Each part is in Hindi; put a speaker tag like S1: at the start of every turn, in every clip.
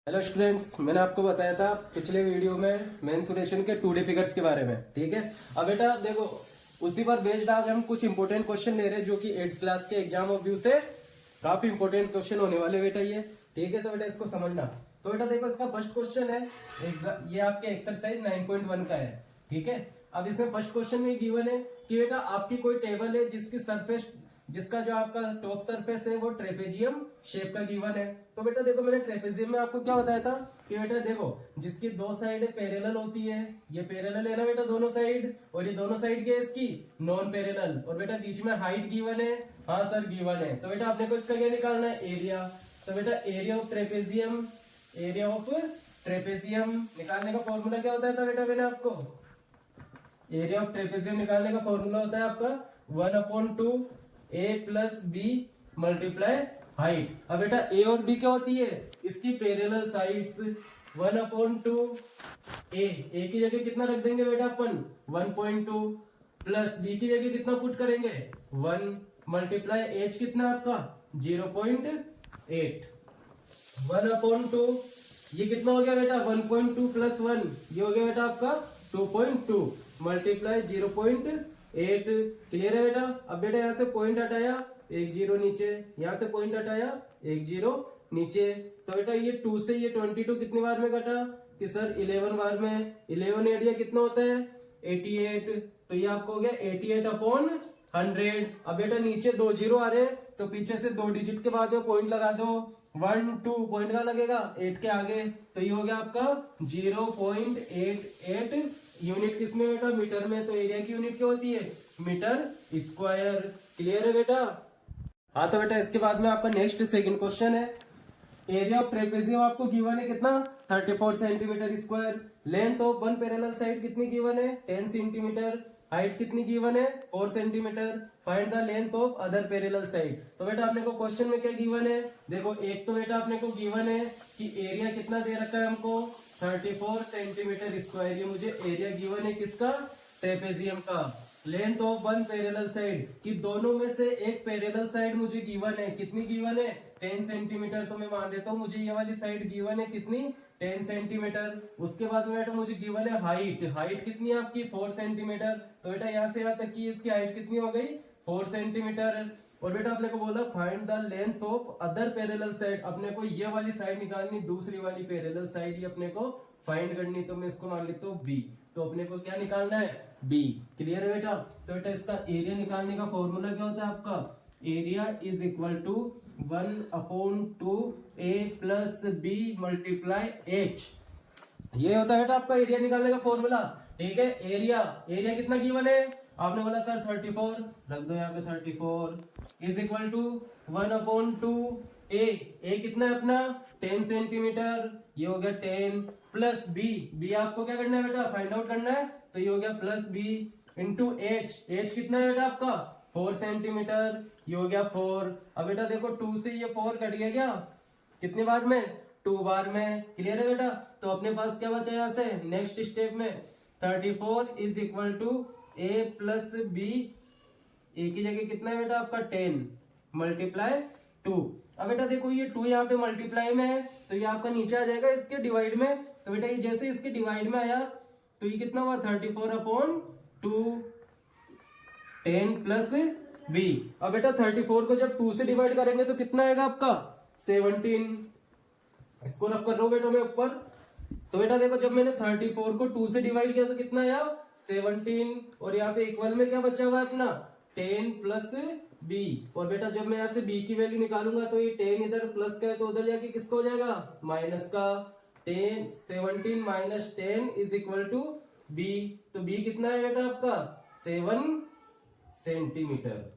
S1: हेलो स्टूडेंट्स, मैंने आपको बताया था पिछले वीडियो में मेंसुरेशन के 2D फिगर्स के बारे में। ठीक है, अब बेटा देखो, उसी पर बेस्ड आज हम कुछ इंपॉर्टेंट क्वेश्चन ले रहे हैं जो कि 8th क्लास के एग्जाम ऑफ व्यू से काफी इंपॉर्टेंट क्वेश्चन होने वाले बेटा ये। ठीक है, तो बेटा इसको समझना। तो बेटा देखो, इसका फर्स्ट क्वेश्चन है, ये आपके एक्सरसाइज 9.1 का है। ठीक है, अब इसमें फर्स्ट क्वेश्चन में गिवन है कि बेटा आपकी कोई टेबल है जिसका जो आपका टॉप सरफेस है वो ट्रेपेजियम शेप का गिवन है। तो बेटा देखो, मैंने ट्रेपेजियम में आपको क्या बताया था कि बेटा देखो, जिसकी दो साइड पैरेलल होती है, ये पैरेलल है ना बेटा दोनों साइड, और ये दोनों साइड क्या है इसकी नॉन पैरेलल, और बेटा बीच में हाइट गिवन है। हाँ सर गिवन है। तो बेटा आपने को इसका क्या निकालना है, एरिया। तो बेटा एरिया ऑफ ट्रेपेजियम निकालने का फॉर्मूला क्या होता है बेटा, मैंने आपको एरिया ऑफ ट्रेपेजियम निकालने का फॉर्मूला होता है आपका 1/2 a plus B multiply height. अब बेटा ए और बी क्या होती है, इसकी पैरेलल साइड्स। 1/2 ए की जगह कितना रख देंगे बेटा अपन 1.2 प्लस बी की जगह कितना पुट करेंगे 1 मल्टीप्लाई एच कितना आपका 0.8। 1/2 ये कितना हो गया बेटा 1.2 प्लस 1 ये हो गया बेटा आपका 2.2 मल्टीप्लाई 0.8। क्लियर है बेटा। अब बेटा यहाँ से पॉइंट हटाया, एक जीरो नीचे, यहाँ से पॉइंट हटाया, एक जीरो नीचे। तो बेटा ये 2 से ये 22 कितनी बार में कटा कि सर 11 बार में। 11 एरिया कितना होता है 88। तो ये आपको हो गया 88/100। अब बेटा नीचे 2 जीरो आ रहे हैं, तो पीछे से 2 डिजिट के बाद पॉइंट लगा दो। 1 2 पॉइंट का लगेगा 8 के आगे, तो ये हो गया आपका 0.88 यूनिट। किसमें बेटा मीटर में। तो एरिया की यूनिट क्या होती है मीटर स्क्वायर। क्लियर है बेटा। हाँ तो बेटा इसके बाद में आपका नेक्स्ट सेकंड क्वेश्चन है, एरिया ऑफ ट्रेपेजियम आपको गिवन है कितना 34 centimetre square. Length of one parallel side कितनी गिवन है 10 सेंटीमीटर। हाइट कितनी गिवन है 4 centimetre. Find the length of other parallel side. तो बेटा आपने को क्वेश्चन में क्या गिवन है, देखो एक तो बेटा आपने को गिवन है कि एरिया कितना दे रखा है हमको 34 सेंटीमीटर स्क्वायर। ये मुझे एरिया गिवन है किसका ट्रेपेजियम का। Length of one parallel side कि दोनों में से एक पैरेलल साइड मुझे गिवन है, कितनी गिवन है 10 सेंटीमीटर। तो मैं मान लेता हूँ मुझे ये वाली साइड गिवन है कितनी 10 सेंटीमीटर। उसके बाद में बेटा मुझे गिवन है हाइट कितनी है आपकी 4 सेंटीमीटर। तो बेटा यहाँ से यहाँ तक की इसकी हाइट कितनी हो गई 4 सेंटीमीटर। और बेटा अपने को बोला find the length of other parallel side. अपने को ये वाली साइड निकालनी, दूसरी वाली पैरेलल साइड ही अपने को फाइंड करनी। तो मैं इसको मान लेता हूँ बी। तो अपने को क्या निकालना है बी। क्लियर है बेटा। तो बेटा इसका एरिया निकालने का फॉर्मूला क्या होता है आपका, area is equal to 1/2 a plus B multiply H. ये होता है बेटा आपका एरिया निकालने का फॉर्मूला। ठीक है, एरिया कितना गिवन है आपने बोला सर 34, रख दो यहाँ पे 34 इज इक्वल टू 1/2 ए कितना है अपना 10 सेंटीमीटर। ये हो गया 10 प्लस बी आपको क्या करना है बेटा फाइंड आउट करना है। तो ये हो गया प्लस बी इंटू एच कितना है बेटा आपका 4 सेंटीमीटर। ये हो गया 4। अब बेटा देखो 2 से ये 4 कट गया क्या कितने बार में 2 बार में। क्लियर है बेटा। तो अपने पास क्या बचा यहाँ से नेक्स्ट स्टेप में 34 is equal to A plus B. A की जगह कितना है बेटा आपका 10 मल्टीप्लाई 2। अब बेटा देखो ये 2 यहाँ पे मल्टीप्लाई में है, तो ये आपका नीचे आ जाएगा इसके डिवाइड में। तो बेटा ये जैसे इसके डिवाइड में आया तो ये कितना हुआ 34/2 10 प्लस बी। अब बेटा 34 को जब 2 से डिवाइड करेंगे तो कितना आएगा आपका 17। इसको रख कर लो बेटा मैं ऊपर। तो बेटा देखो जब मैंने 34 को 2 से डिवाइड किया तो कितना आया 17। और यहाँ पे इक्वल में क्या बचा हुआ है अपना 10 प्लस बी। और बेटा जब मैं यहाँ से बी की वैल्यू निकालूंगा तो ये 10 इधर प्लस का है तो उधर जाके किसका हो जाएगा माइनस का। 17 minus 10 is equal to B. तो बी कितना है बेटा आपका 7 सेंटीमीटर।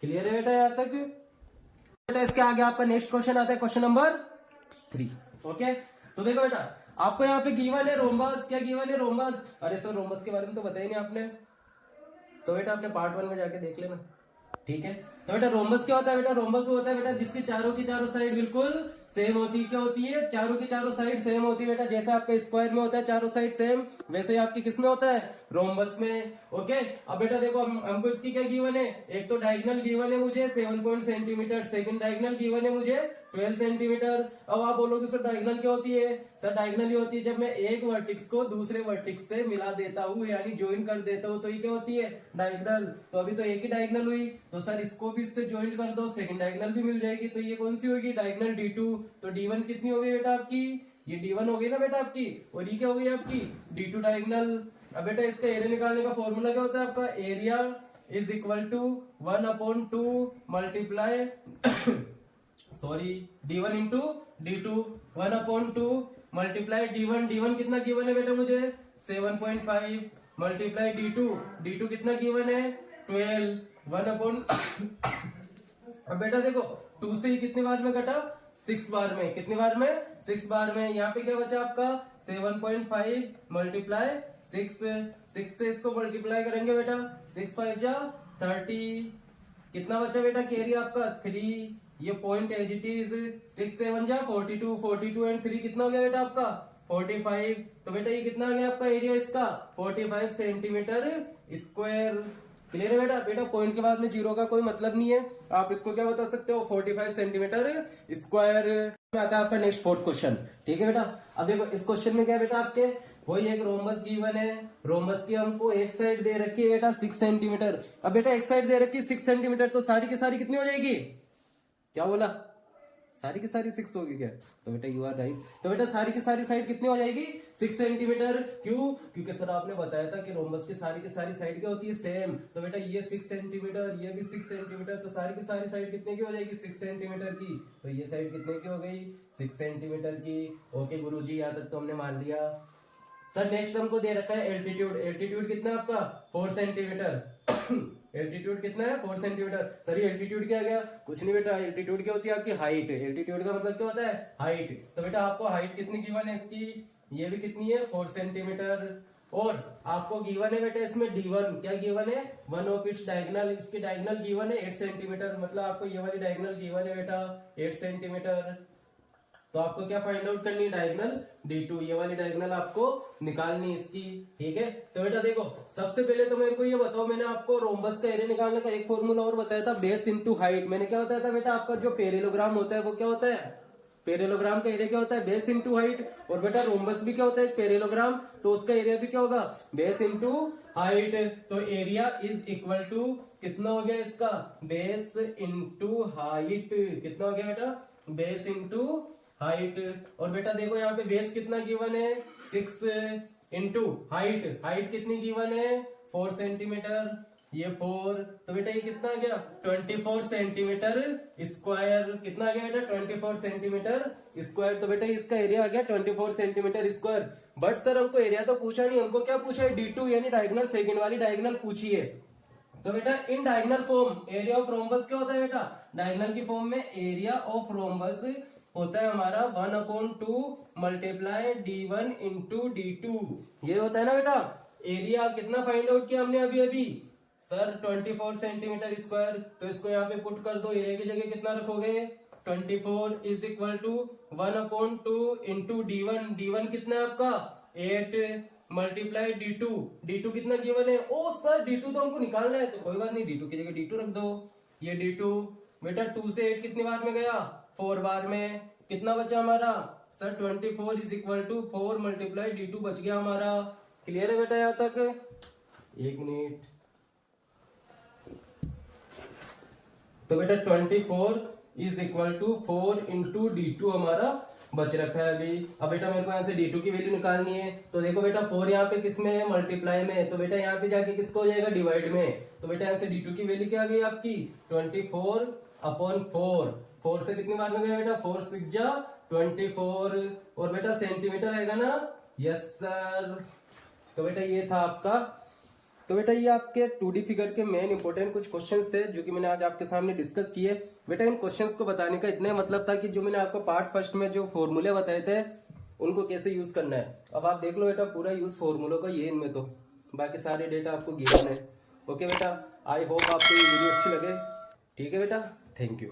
S1: क्लियर है बेटा यहाँ तक। बेटा इसके आगे आपका नेक्स्ट क्वेश्चन आता है क्वेश्चन नंबर 3। ओके, तो देखो बेटा आपको यहाँ पे गिवन है रोम्बस। क्या गिवन है रोम्बस। अरे सर रोम्बस के बारे में तो बताया नहीं आपने, तो बेटा आपने पार्ट 1 में जाके देख लेना। ठीक है, तो बेटा रोम्बस क्या होता है बेटा, रोम्बस होता है बेटा जिसकी चारों की चारों साइड बिल्कुल सेम होती क्या होती है, चारों की चारों साइड सेम होती है बेटा। जैसे आपका स्क्वायर में होता है चारों साइड सेम, वैसे ही आपकी किस में होता है, रोम्बस में। ओके, अब बेटा देखो हमको इसकी क्या गिवन है, एक तो डायगोनल गिवन है मुझे 7 सेंटीमीटर, सेकंड डायगोनल गिवन है मुझे 12 सेंटीमीटर। अब आप बोलोगे सर डायगोनल क्या होती है, सर डायगोनल ही होती है जब मैं एक वर्टिक्स को दूसरे वर्टिक्स से मिला देता हूँ, यानी ज्वाइन कर देता हूँ, तो ये क्या होती है, डायगोनल। तो अभी तो एक ही डायगोनल हुई, तो सर इसको भी इससे ज्वाइन कर दो, सेकंड डायगोनल भी मिल जाएगी। तो ये कौन सी होगी, डायगोनल D2। तो D1 कितनी हो गई बेटा आपकी, ये D1 हो गई ना बेटा आपकी, और ये क्या हो गई आपकी D2 डायगोनल। अब बेटा इसका एरिया निकालने का फॉर्मूला क्या होता है आपका, area is equal to 1/2 multiply sorry D1 into D2, 1/2 multiply D1, D1 कितना गिवन है बेटा मुझे 7.5 मल्टीप्लाई D2, D2 कितना गिवन है 12, 1/। अब बेटा देखो 2 से ही कितनी बार में कटा, 6 बार में, कितनी बार में, 6 बार में। यहाँ पे क्या बचा आपका 7.5 मल्टीप्लाई 6 से इसको मल्टीप्लाई करेंगे बेटा, 6 5 जा 30, कितना बचा बेटा कैरी आपका 3, ये पॉइंट एज इट इज, 6 7 जा 42, 42 एंड 3 कितना हो गया बेटा आपका 45। तो बेटा ये कितना आ गया आपका एरिया इसका 45 सेंटीमीटर स्क्वायर। क्लियर है बेटा, बेटा पॉइंट के बाद में जीरो का कोई मतलब नहीं है, आप इसको क्या बता सकते हो 45 सेंटीमीटर स्क्वायर। आता है आपका नेक्स्ट फोर्थ क्वेश्चन, ठीक है बेटा। अब देखो इस क्वेश्चन में क्या है बेटा आपके, वही एक रोम्बस गिवन है, रोम्बस की हमको एक साइड दे रखी है बेटा 6 सेंटीमीटर। अब बेटा एक साइड दे रखी है 6 सेंटीमीटर, तो सारी की सारी कितनी हो जाएगी, क्या बोला, सारी की सारी 6 होगी क्या, तो बेटा यू आर राइट। तो बेटा सारी की सारी साइड कितनी हो जाएगी 6 सेंटीमीटर। क्यों, क्योंकि सर आपने बताया था कि रोम्बस की सारी साइड क्या होती है सेम। तो बेटा ये 6 सेंटीमीटर, ये भी 6 सेंटीमीटर, तो सारी की सारी साइड कितने की हो जाएगी 6 सेंटीमीटर की। तो ये साइड कितने की हो गई 6 सेंटीमीटर की। ओके गुरुजी, यहाँ तक तो हमने मान लिया। सर नेक्स्ट हमको दे रखा है एल्टीट्यूड, एल्टीट्यूड कितना है आपका 4 सेंटीमीटर। एल्टीट्यूड कितना है 4 सेंटीमीटर। सर ये एल्टीट्यूड क्या आ गया, कुछ नहीं बेटा, एल्टीट्यूड क्या होती है आपकी हाइट, एल्टीट्यूड का मतलब क्या होता है हाइट। तो बेटा आपको हाइट कितनी गिवन है इसकी, ये भी कितनी है 4 सेंटीमीटर। और आपको गिवन है बेटा इसमें D1, क्या गिवन है 1 ऑफ इट्स डायगोनल, इसकी डायगोनल गिवन है 8 सेंटीमीटर, मतलब आपको ये वाली डायगोनल गिवन है बेटा 8 सेंटीमीटर। तो आपको क्या फाइंड आउट करनी है, डायगोनल D2, ये वाली डायगोनल आपको निकालनी इसकी, ठीक है। तो बेटा देखो सबसे पहले तो मेरे को ये बताओ, मैंने आपको रोम्बस का एरिया निकालने का एक फॉर्मूला और बताया था, बेस इनटू हाइट। मैंने क्या बताया था बेटा, आपका जो पैरेललोग्राम होता है वो क्या होता है, पैरेललोग्राम का एरिया क्या होता है बेस इनटू हाइट। और बेटा रोम्बस भी क्या होता है पैरेललोग्राम, तो उसका एरिया भी क्या होगा बेस इनटू हाइट। तो एरिया इज इक्वल टू कितना हो गया इसका बेस इनटू हाइट, कितना हो गया बेटा बेस इनटू हाइट। और बेटा देखो यहाँ पे बेस कितना गिवन है 6 इंटू हाइट, हाइट कितनी गिवन है 4 सेंटीमीटर, ये 4, तो बेटा ये कितना आ गया 24 सेंटीमीटर स्क्वायर। कितना आ गया बेटा 24 सेंटीमीटर स्क्वायर। तो बेटा इसका एरिया आ गया 24 सेंटीमीटर स्क्वायर। बट सर हमको एरिया तो पूछा नहीं, हमको क्या पूछा है D2 यानी डायगोनल, सेकंड वाली डायगोनल पूछी है। तो बेटा in diagonal form area of rhombus क्या होता है बेटा, डायगोनल की फॉर्म में एरिया ऑफ रोम्बस होता है हमारा 1/2 मल्टीप्लाई D1 इंटू D2, ये होता है ना बेटा। एरिया कितना फाइंड आउट किया हमने अभी अभी सर 24 सेंटीमीटर स्क्वायर। तो इसको यहाँ पे पुट कर दो, एरिया की जगह कितना रखोगे 24 is equal to 1/2 into D1, D1 कितना है आपका 8 मल्टीप्लाई D2, D2 कितना गिवन है, ओ सर D2 तो हमको निकालना है, तो कोई बात नहीं D2 की जगह D2 रख दो। ये D2 बेटा 2 से 8 कितनी बार में गया 4 बार में, कितना बचा हमारा sir 24 is equal to 4 multiply D2 बच गया हमारा। क्लियर है बेटा यहाँ तक, एक मिनट। तो बेटा 24 is equal to 4 into D2 हमारा बच रखा है अभी। अब बेटा मेरे को यहाँ से D2 की वैल्यू निकालनी है। तो देखो बेटा 4 यहाँ पे किस में है मल्टीप्लाई में, तो बेटा यहाँ पे जाके किसको हो जाएगा डिवाइड में। तो बेटा यहाँ से D2 की वैल्यू क्या आ गई आपकी 24/4, 4 से कितनी बार में गया बेटा 4 6 जा 24, और बेटा सेंटीमीटर आएगा ना, यस सर। तो बेटा ये था आपका, तो बेटा ये आपके 2D फिगर के मेन इंपॉर्टेंट कुछ क्वेश्चंस थे जो कि मैंने आज आपके सामने डिस्कस किए। बेटा इन क्वेश्चंस को बताने का इतना मतलब था कि जो मैंने आपको पार्ट फर्स्ट में जो फॉर्मूले बताए थे उनको कैसे यूज करना है। अब आप देख लो बेटा पूरा यूज फॉर्मूलों का ये इनमें, तो बाकी सारे डेटा आपको गिवन है। ओके बेटा, आई होप आपको ये वीडियो अच्छी लगे। ठीक है बेटा, थैंक यू।